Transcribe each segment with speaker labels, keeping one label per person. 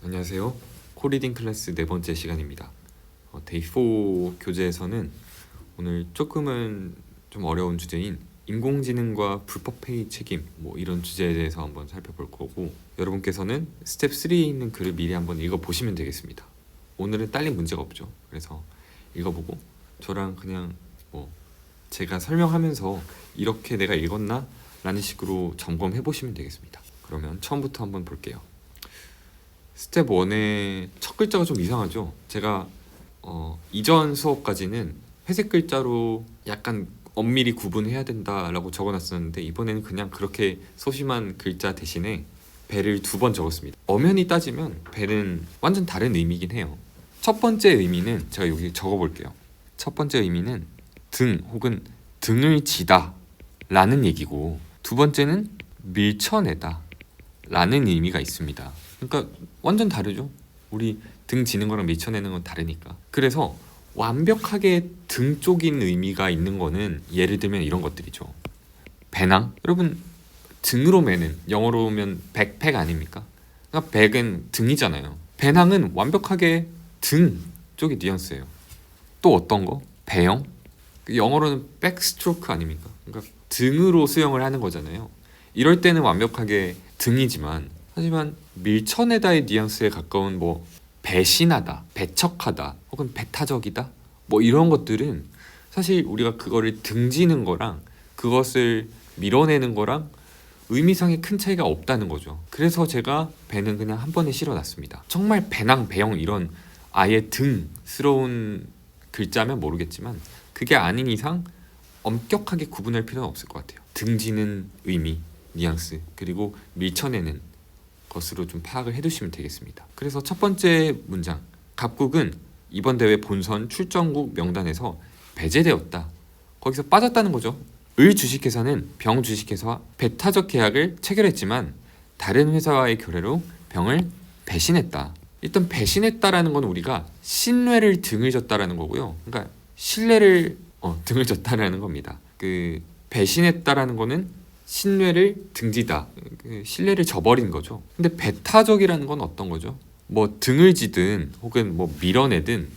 Speaker 1: 안녕하세요. 코리딩 클래스 네 번째 시간입니다. 데이 4 교재에서는 오늘 조금은 좀 어려운 주제인 인공지능과 불법행위 책임 이런 주제에 대해서 한번 살펴볼 거고, 여러분께서는 스텝 3에 있는 글을 미리 한번 읽어보시면 되겠습니다. 오늘은 딸린 문제가 없죠. 그래서 읽어보고 저랑 그냥 제가 설명하면서 이렇게 내가 읽었나? 라는 식으로 점검해 보시면 되겠습니다. 그러면 처음부터 한번 볼게요. 스텝 1의 첫 글자가 좀 이상하죠. 제가 이전 수업까지는 회색 글자로 약간 엄밀히 구분해야 된다라고 적어놨었는데, 이번에는 그냥 그렇게 소심한 글자 대신에 배를 2번 적었습니다. 엄연히 따지면 배는 완전 다른 의미긴 해요. 첫 번째 의미는 제가 여기 적어볼게요. 첫 번째 의미는 등 혹은 등을 지다 라는 얘기고, 두 번째는 밀쳐내다 라는 의미가 있습니다. 그러니까 완전 다르죠. 우리 등 지는 거랑 밀쳐내는 건 다르니까. 그래서 완벽하게 등 쪽인 의미가 있는 거는 예를 들면 이런 것들이죠. 배낭? 여러분, 등으로 매는, 영어로 오면 백팩 아닙니까? 그러니까 백은 등이잖아요. 배낭은 완벽하게 등 쪽이 뉘앙스예요. 또 어떤 거? 배영? 영어로는 백스트로크 아닙니까? 그러니까 등으로 수영을 하는 거잖아요. 이럴 때는 완벽하게 등이지만, 하지만 밀쳐내다의 뉘앙스에 가까운 배신하다, 배척하다, 혹은 배타적이다 이런 것들은 사실 우리가 그거를 등지는 거랑 그것을 밀어내는 거랑 의미상의 큰 차이가 없다는 거죠. 그래서 제가 배는 그냥 한 번에 실어놨습니다. 정말 배낭, 배영 이런 아예 등스러운 글자면 모르겠지만, 그게 아닌 이상 엄격하게 구분할 필요는 없을 것 같아요. 등지는 의미, 뉘앙스, 그리고 밀쳐내는 것으로 좀 파악을 해두시면 되겠습니다. 그래서 첫 번째 문장, 갑국은 이번 대회 본선 출전국 명단에서 배제되었다. 거기서 빠졌다는 거죠. 을 주식회사는 병 주식회사와 배타적 계약을 체결했지만 다른 회사와의 교례로 병을 배신했다. 일단 배신했다라는 건 우리가 신뢰를 등을 졌다라는 거고요. 그러니까 신뢰를 등을 졌다라는 겁니다. 그 배신했다라는 거는 신뢰를 등지다, 신뢰를 저버린 거죠. 근데 배타적이라는 건 어떤 거죠? 등을 지든 혹은 밀어내든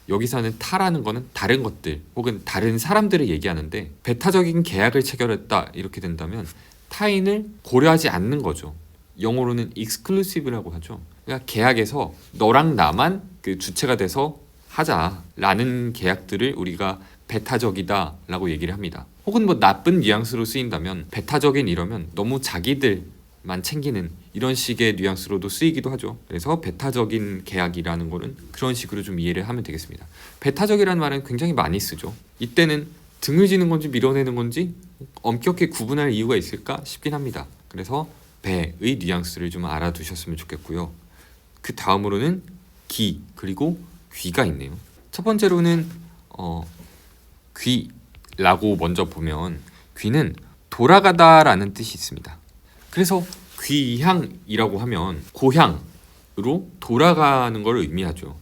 Speaker 1: 여기서는 타라는 거는 다른 것들 혹은 다른 사람들을 얘기하는데, 배타적인 계약을 체결했다 이렇게 된다면 타인을 고려하지 않는 거죠. 영어로는 exclusive라고 하죠. 그러니까 계약에서 너랑 나만 그 주체가 돼서 하자라는 계약들을 우리가 배타적이다 라고 얘기를 합니다. 혹은 나쁜 뉘앙스로 쓰인다면, 배타적인 이러면 너무 자기들만 챙기는 이런 식의 뉘앙스로도 쓰이기도 하죠. 그래서 배타적인 계약이라는 거는 그런 식으로 좀 이해를 하면 되겠습니다. 배타적이라는 말은 굉장히 많이 쓰죠. 이때는 등을 지는 건지 밀어내는 건지 엄격히 구분할 이유가 있을까 싶긴 합니다. 그래서 배의 뉘앙스를 좀 알아두셨으면 좋겠고요. 그 다음으로는 기, 그리고 귀가 있네요. 첫 번째로는 귀라고 먼저 보면, 귀는 돌아가다라는 뜻이 있습니다. 그래서 귀향이라고 하면 고향으로 돌아가는 걸 의미하죠.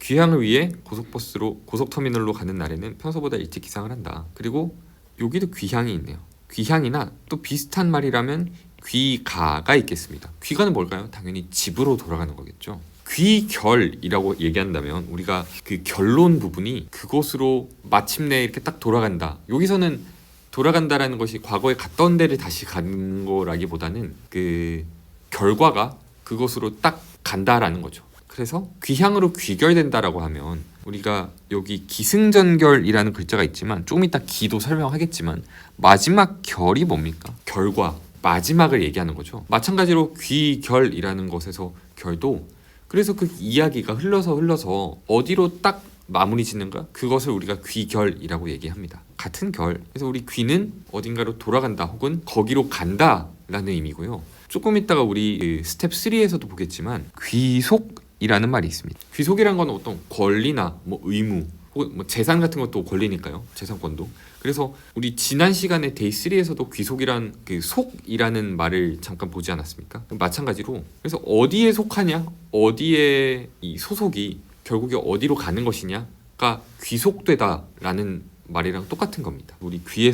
Speaker 1: 귀향을 위해 고속버스로 고속터미널로 가는 날에는 평소보다 일찍 기상을 한다. 그리고 여기도 귀향이 있네요. 귀향이나 또 비슷한 말이라면 귀가가 있겠습니다. 귀가는 뭘까요? 당연히 집으로 돌아가는 거겠죠. 귀결이라고 얘기한다면 우리가 그 결론 부분이 그곳으로 마침내 이렇게 딱 돌아간다. 여기서는 돌아간다라는 것이 과거에 갔던 데를 다시 가는 거라기보다는 그 결과가 그곳으로 딱 간다라는 거죠. 그래서 귀향으로 귀결된다라고 하면, 우리가 여기 기승전결이라는 글자가 있지만 조금 이따 기도 설명하겠지만, 마지막 결이 뭡니까? 결과, 마지막을 얘기하는 거죠. 마찬가지로 귀결이라는 것에서 결도, 그래서 그 이야기가 흘러서 어디로 딱 마무리 짓는가? 그것을 우리가 귀결이라고 얘기합니다. 같은 결. 그래서 우리 귀는 어딘가로 돌아간다 혹은 거기로 간다 라는 의미고요. 조금 있다가 우리 스텝 3에서도 보겠지만 귀속이라는 말이 있습니다. 귀속이란 건 어떤 권리나 의무 혹은 재산 같은 것도 권리니까요. 재산권도. 그래서 우리 지난 시간에 데이 3에서도 귀속이란 그 속이라는 말을 잠깐 보지 않았습니까? 마찬가지로 그래서 어디에 속하냐, 어디에 이 소속이 결국에 어디로 가는 것이냐가 귀속되다라는 말이랑 똑같은 겁니다. 우리 귀에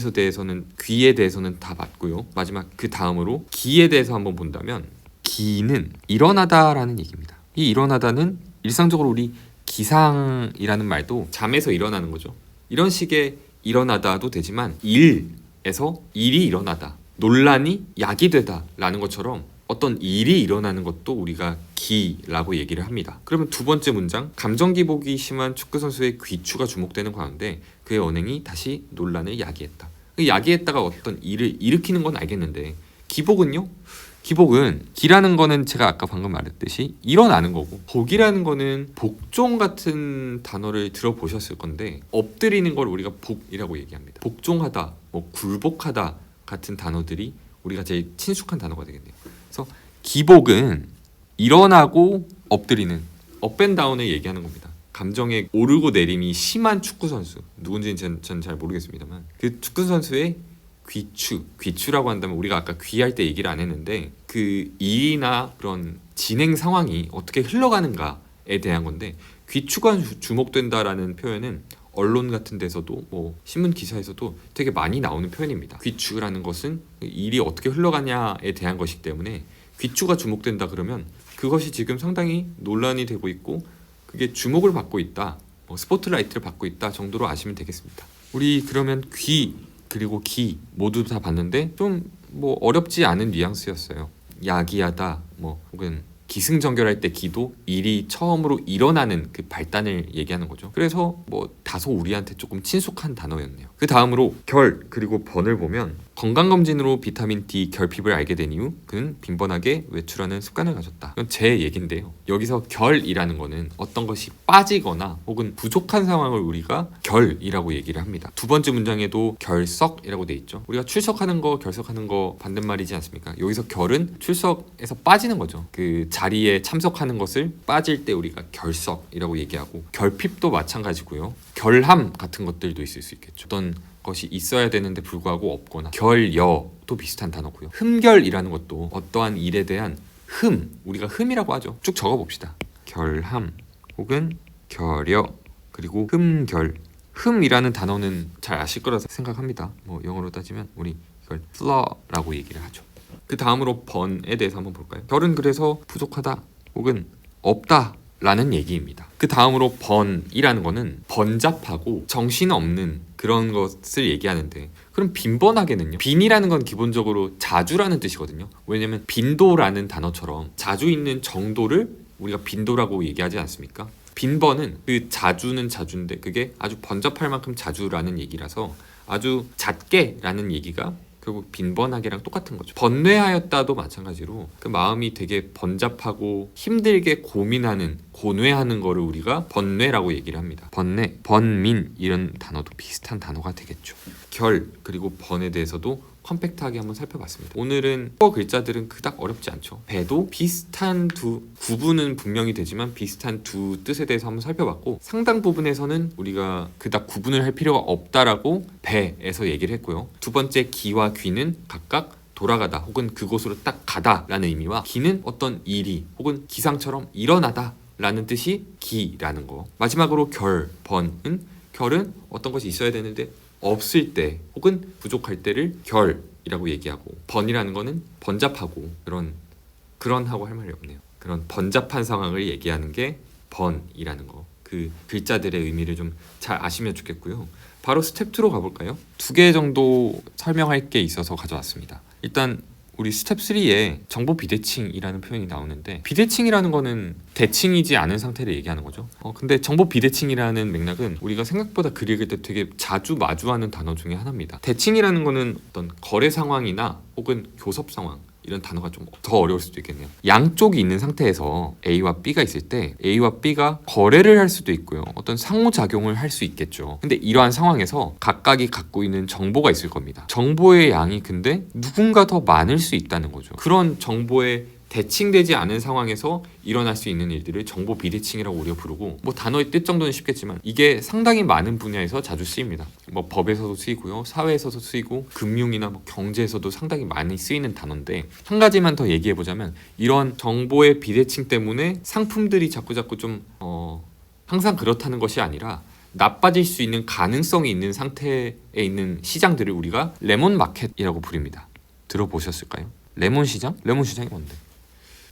Speaker 1: 대해서는 다 맞고요. 마지막 그 다음으로 기에 대해서 한번 본다면, 기는 일어나다라는 얘기입니다. 이 일어나다는 일상적으로 우리 기상이라는 말도 잠에서 일어나는 거죠. 이런 식의 일어나다도 되지만 일에서 일이 일어나다, 논란이 야기되다 라는 것처럼 어떤 일이 일어나는 것도 우리가 기라고 얘기를 합니다. 그러면 두 번째 문장, 감정 기복이 심한 축구선수의 귀추가 주목되는 가운데 그의 언행이 다시 논란을 야기했다. 야기했다가 어떤 일을 일으키는 건 알겠는데 기복은요? 기복은 기라는 거는 제가 아까 방금 말했듯이 일어나는 거고, 복이라는 거는 복종 같은 단어를 들어보셨을 건데 엎드리는 걸 우리가 복이라고 얘기합니다. 복종하다, 뭐 굴복하다 같은 단어들이 우리가 제일 친숙한 단어가 되겠네요. 그래서 기복은 일어나고 엎드리는 업앤다운을 얘기하는 겁니다. 감정의 오르고 내림이 심한 축구 선수, 누군지는 전 잘 모르겠습니다만 그 축구 선수의 귀추라고 한다면 우리가 아까 귀할 때 얘기를 안 했는데 그 일이나 그런 진행 상황이 어떻게 흘러가는가에 대한 건데, 귀추가 주목된다라는 표현은 언론 같은 데서도 뭐 신문 기사에서도 되게 많이 나오는 표현입니다. 귀추라는 것은 일이 어떻게 흘러가냐에 대한 것이기 때문에 귀추가 주목된다 그러면 그것이 지금 상당히 논란이 되고 있고 그게 주목을 받고 있다, 스포트라이트를 받고 있다 정도로 아시면 되겠습니다. 우리 그러면 귀 그리고 기 모두 다 봤는데 좀 뭐 어렵지 않은 뉘앙스였어요. 야기하다, 뭐 혹은 기승전결할 때 기도, 일이 처음으로 일어나는 그 발단을 얘기하는 거죠. 그래서 뭐 다소 우리한테 조금 친숙한 단어였네요. 그 다음으로 결 그리고 번을 보면, 건강검진으로 비타민 D 결핍을 알게 된 이후 그는 빈번하게 외출하는 습관을 가졌다. 이건 제 얘긴데요. 여기서 결이라는 거는 어떤 것이 빠지거나 혹은 부족한 상황을 우리가 결이라고 얘기를 합니다. 두 번째 문장에도 결석이라고 돼 있죠. 우리가 출석하는 거, 결석하는 거 반대말이지 않습니까? 여기서 결은 출석에서 빠지는 거죠. 그 자리에 참석하는 것을 빠질 때 우리가 결석이라고 얘기하고, 결핍도 마찬가지고요. 결함 같은 것들도 있을 수 있겠죠. 어떤 것이 있어야 되는데 불구하고 없거나, 결여도 비슷한 단어고요. 흠결이라는 것도 어떠한 일에 대한 우리가 흠이라고 하죠. 쭉 적어봅시다. 결함 혹은 결여 그리고 흠결. 흠이라는 단어는 잘 아실 거라 생각합니다. 뭐 영어로 따지면 우리 이걸 flaw라고 얘기를 하죠. 그 다음으로 번에 대해서 한번 볼까요? 결은 그래서 부족하다 혹은 없다 라는 얘기입니다. 그 다음으로 번이라는 거는 번잡하고 정신없는 그런 것을 얘기하는데, 그럼 빈번하게는요? 빈이라는 건 기본적으로 자주라는 뜻이거든요. 왜냐면 빈도라는 단어처럼 자주 있는 정도를 우리가 빈도라고 얘기하지 않습니까? 빈번은 그 자주는 자주인데 그게 아주 번잡할 만큼 자주라는 얘기라서 아주 잦게라는 얘기가 결국 빈번하게랑 똑같은 거죠. 번뇌하였다도 마찬가지로 그 마음이 되게 번잡하고 힘들게 고뇌하는 거를 우리가 번뇌라고 얘기를 합니다. 번뇌, 번민 이런 단어도 비슷한 단어가 되겠죠. 결 그리고 번에 대해서도 컴팩트하게 한번 살펴봤습니다. 오늘은 글자들은 그닥 어렵지 않죠. 배도 비슷한 구분은 분명히 되지만 비슷한 두 뜻에 대해서 한번 살펴봤고, 상당 부분에서는 우리가 그닥 구분을 할 필요가 없다라고 배에서 얘기를 했고요. 두 번째 기와 귀는 각각 돌아가다 혹은 그곳으로 딱 가다 라는 의미와, 기는 어떤 일이 혹은 기상처럼 일어나다 라는 뜻이 기라는 거. 마지막으로 결, 번은, 결은 어떤 것이 있어야 되는데 없을 때 혹은 부족할 때를 결이라고 얘기하고, 번이라는 거는 번잡하고 그런 하고 할 말이 없네요. 그런 번잡한 상황을 얘기하는 게 번이라는 거. 그 글자들의 의미를 좀 잘 아시면 좋겠고요. 바로 스텝 2로 가볼까요? 2개 정도 설명할 게 있어서 가져왔습니다. 일단 우리 스텝 3에 정보 비대칭이라는 표현이 나오는데, 비대칭이라는 거는 대칭이지 않은 상태를 얘기하는 거죠. 근데 정보 비대칭이라는 맥락은 우리가 생각보다 글 읽을 때 되게 자주 마주하는 단어 중에 하나입니다. 대칭이라는 거는 어떤 거래 상황이나 혹은 교섭 상황, 이런 단어가 좀 더 어려울 수도 있겠네요. 양쪽이 있는 상태에서 A와 B가 있을 때 A와 B가 거래를 할 수도 있고요. 어떤 상호작용을 할 수 있겠죠. 근데 이러한 상황에서 각각이 갖고 있는 정보가 있을 겁니다. 정보의 양이 근데 누군가 더 많을 수 있다는 거죠. 그런 정보의 대칭되지 않은 상황에서 일어날 수 있는 일들을 정보 비대칭이라고 우리가 부르고, 뭐 단어의 뜻 정도는 쉽겠지만 이게 상당히 많은 분야에서 자주 쓰입니다. 뭐 법에서도 쓰이고요, 사회에서도 쓰이고, 금융이나 뭐 경제에서도 상당히 많이 쓰이는 단어인데, 한 가지만 더 얘기해 보자면, 이런 정보의 비대칭 때문에 상품들이 자꾸 좀 항상 그렇다는 것이 아니라 나빠질 수 있는 가능성이 있는 상태에 있는 시장들을 우리가 레몬 마켓이라고 부릅니다. 들어보셨을까요? 레몬 시장? 레몬 시장이 뭔데?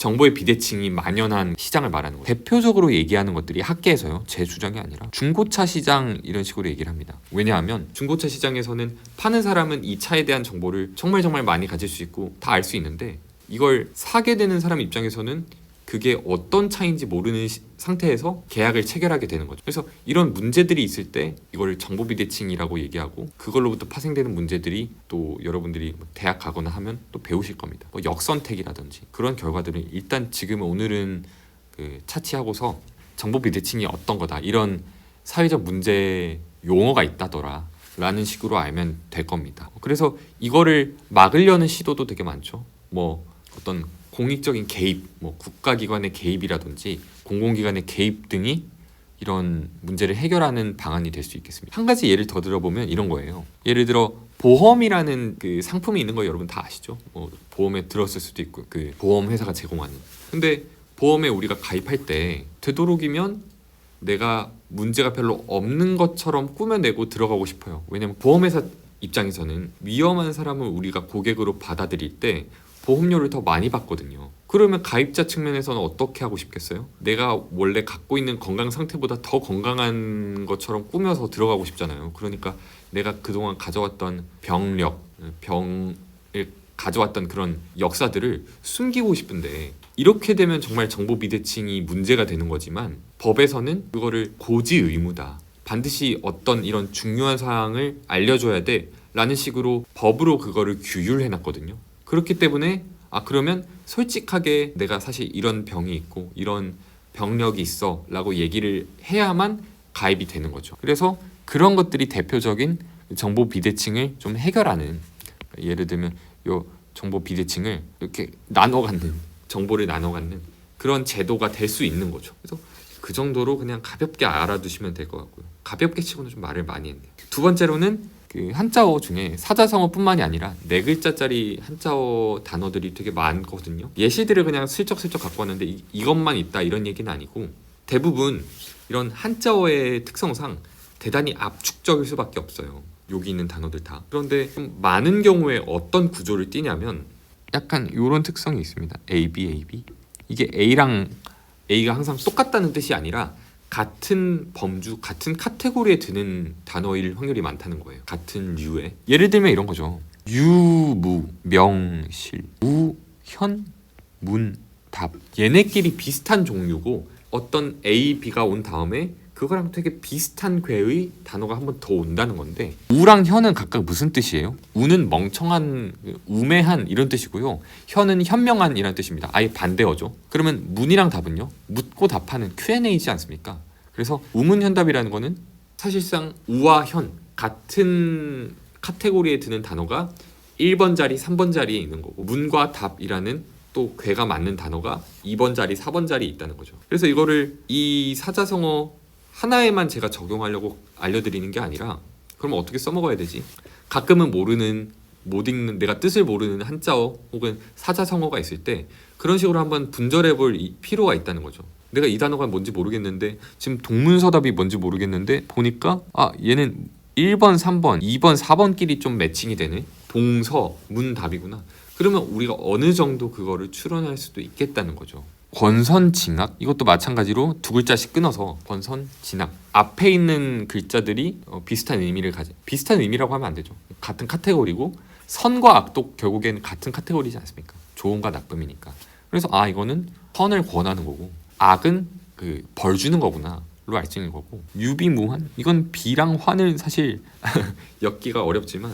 Speaker 1: 정보의 비대칭이 만연한 시장을 말하는 거예요. 대표적으로 얘기하는 것들이 학계에서요, 제 주장이 아니라 중고차 시장 이런 식으로 얘기를 합니다. 왜냐하면 중고차 시장에서는 파는 사람은 이 차에 대한 정보를 정말 많이 가질 수 있고 다 알 수 있는데, 이걸 사게 되는 사람 입장에서는 그게 어떤 차인지 모르는 상태에서 계약을 체결하게 되는 거죠. 그래서 이런 문제들이 있을 때 이걸 정보 비대칭이라고 얘기하고, 그걸로부터 파생되는 문제들이 또 여러분들이 대학 가거나 하면 또 배우실 겁니다. 뭐 역선택이라든지 그런 결과들은 일단 지금 오늘은 그 차치하고서 정보 비대칭이 어떤 거다, 이런 사회적 문제 용어가 있다더라 라는 식으로 알면 될 겁니다. 그래서 이거를 막으려는 시도도 되게 많죠. 뭐 어떤 공익적인 개입, 뭐 국가기관의 개입이라든지 공공기관의 개입 등이 이런 문제를 해결하는 방안이 될 수 있겠습니다. 한 가지 예를 더 들어보면 이런 거예요. 예를 들어 보험이라는 그 상품이 있는 거 여러분 다 아시죠? 보험에 들었을 수도 있고, 그 보험 회사가 제공하는. 근데 보험에 우리가 가입할 때 되도록이면 내가 문제가 별로 없는 것처럼 꾸며내고 들어가고 싶어요. 왜냐면 보험회사 입장에서는 위험한 사람을 우리가 고객으로 받아들일 때 보험료를 더 많이 받거든요. 그러면 가입자 측면에서는 어떻게 하고 싶겠어요? 내가 원래 갖고 있는 건강 상태보다 더 건강한 것처럼 꾸며서 들어가고 싶잖아요. 그러니까 내가 그동안 가져왔던 병을 가져왔던 그런 역사들을 숨기고 싶은데, 이렇게 되면 정말 정보 비대칭이 문제가 되는 거지만, 법에서는 그거를 고지 의무다, 반드시 어떤 이런 중요한 사항을 알려줘야 돼 라는 식으로 법으로 그거를 규율해 놨거든요. 그렇기 때문에 그러면 솔직하게 내가 사실 이런 병이 있고 이런 병력이 있어 라고 얘기를 해야만 가입이 되는 거죠. 그래서 그런 것들이 대표적인 정보 비대칭을 좀 해결하는, 예를 들면 요 정보 비대칭을 이렇게 정보를 나눠 갖는 그런 제도가 될 수 있는 거죠. 그래서 그 정도로 그냥 가볍게 알아두시면 될 것 같고요. 가볍게 치고는 좀 말을 많이 했네요. 두 번째로는 그 한자어 중에 사자성어뿐만이 아니라 4글자짜리 한자어 단어들이 되게 많거든요. 예시들을 그냥 슬쩍슬쩍 갖고 왔는데 이것만 있다 이런 얘기는 아니고, 대부분 이런 한자어의 특성상 대단히 압축적일 수밖에 없어요. 여기 있는 단어들 다. 그런데 좀 많은 경우에 어떤 구조를 띠냐면 약간 이런 특성이 있습니다. A, B, A, B. 이게 A랑 A가 항상 똑같다는 뜻이 아니라 같은 범주, 같은 카테고리에 드는 단어일 확률이 많다는 거예요. 같은 류에. 예를 들면 이런 거죠. 유무, 명실, 무, 현, 문, 답. 얘네끼리 비슷한 종류고, 어떤 A, B가 온 다음에 그거랑 되게 비슷한 궤의 단어가 한 번 더 온다는 건데, 우랑 현은 각각 무슨 뜻이에요? 우는 멍청한, 우매한 이런 뜻이고요. 현은 현명한 이란 뜻입니다. 아예 반대어죠. 그러면 문이랑 답은요? 묻고 답하는 Q&A이지 않습니까? 그래서 우문현답이라는 거는 사실상 우와 현 같은 카테고리에 드는 단어가 1번 자리, 3번 자리에 있는 거고, 문과 답이라는 또 궤가 맞는 단어가 2번 자리, 4번 자리에 있다는 거죠. 그래서 이거를 이 사자성어 하나에만 제가 적용하려고 알려드리는 게 아니라, 그럼 어떻게 써먹어야 되지? 가끔은 못 읽는, 내가 뜻을 모르는 한자어 혹은 사자성어가 있을 때 그런 식으로 한번 분절해 볼 필요가 있다는 거죠. 내가 이 단어가 뭔지 모르겠는데, 지금 동문서답이 뭔지 모르겠는데 보니까 얘는 1번, 3번, 2번, 4번끼리 좀 매칭이 되네. 동서, 문, 답이구나. 그러면 우리가 어느 정도 그거를 추론할 수도 있겠다는 거죠. 권선징악, 이것도 마찬가지로 두 글자씩 끊어서 권선징악, 앞에 있는 글자들이 비슷한 의미를 비슷한 의미라고 하면 안 되죠. 같은 카테고리고, 선과 악도 결국에는 같은 카테고리지 않습니까? 좋은과 나쁨이니까. 그래서 이거는 선을 권하는 거고, 악은 그 벌 주는 거구나 로 알 수 있는 거고, 유비무환, 이건 비랑 환을 사실 엮기가 어렵지만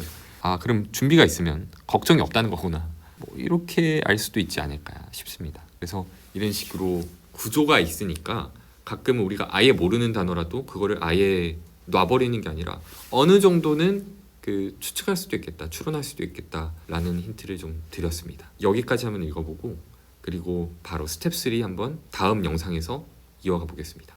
Speaker 1: 그럼 준비가 있으면 걱정이 없다는 거구나, 뭐 이렇게 알 수도 있지 않을까 싶습니다. 그래서 이런 식으로 구조가 있으니까 가끔은 우리가 아예 모르는 단어라도 그거를 아예 놔버리는 게 아니라 어느 정도는 그 추측할 수도 있겠다, 추론할 수도 있겠다라는 힌트를 좀 드렸습니다. 여기까지 한번 읽어보고, 그리고 바로 스텝 3 한번 다음 영상에서 이어가 보겠습니다.